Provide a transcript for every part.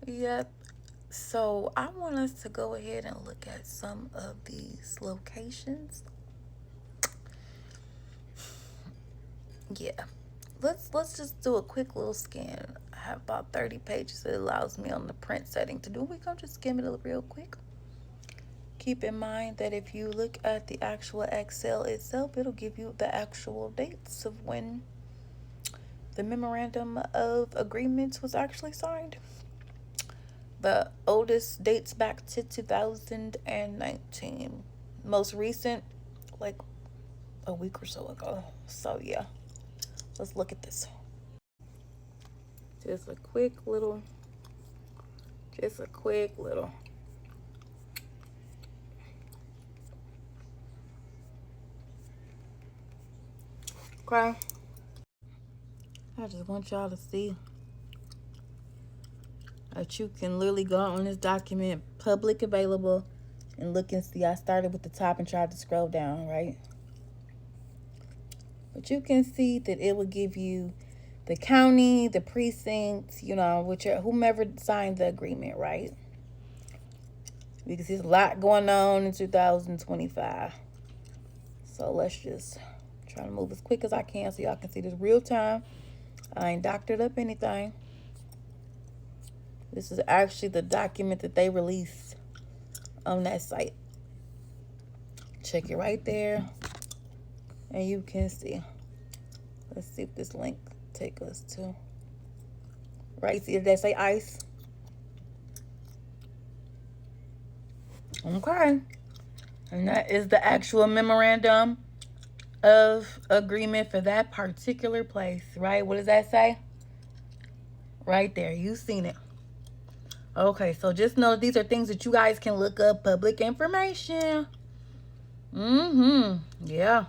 Yep. So I want us to go ahead and look at some of these locations. Yeah. Let's just do a quick little scan. I have about 30 pages. It allows me on the print setting to do. We're gonna just skim it real quick. Keep in mind that if you look at the actual Excel itself, it'll give you the actual dates of when the Memorandum of Agreement was actually signed. The oldest dates back to 2019. Most recent, like a week or so ago. So, yeah, let's look at this. Just a quick little. Okay. I just want y'all to see that you can literally go on this document, public available, and look and see. I started with the top and tried to scroll down, right? But you can see that it will give you the county, the precinct, whomever signed the agreement, right? Because there's a lot going on in 2025. So let's just try to move as quick as I can so y'all can see this real time. I ain't doctored up anything. This is actually the document that they released on that site. Check it right there. And you can see. Let's see if this link take us to. Right, see if they say ICE. Okay. And that is the actual memorandum of agreement for that particular place, right? What does that say? Right there. You've seen it. Okay, so just know these are things that you guys can look up, public information. Yeah.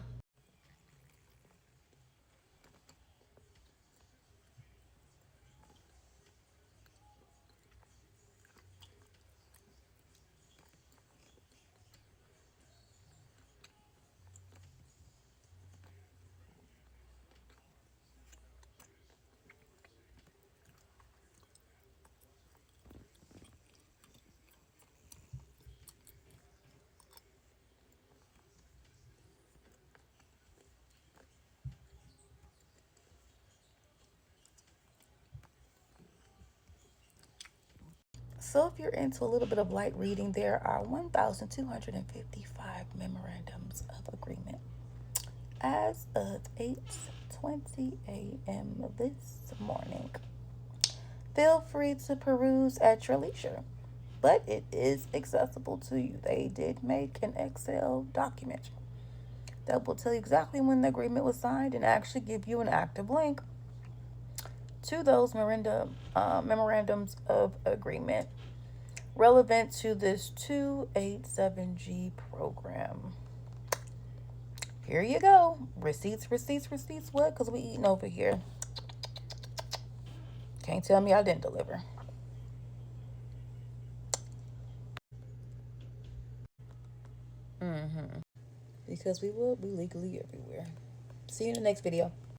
So if you're into a little bit of light reading, there are 1,255 memorandums of agreement as of 8:20 a.m. this morning. Feel free to peruse at your leisure, but it is accessible to you. They did make an Excel document that will tell you exactly when the agreement was signed and actually give you an active link to those memorandums of agreement relevant to this 287G program. Here you go. Receipts. What? Because we eating over here. Can't tell me I didn't deliver. Because we will be legally everywhere. See you in the next video.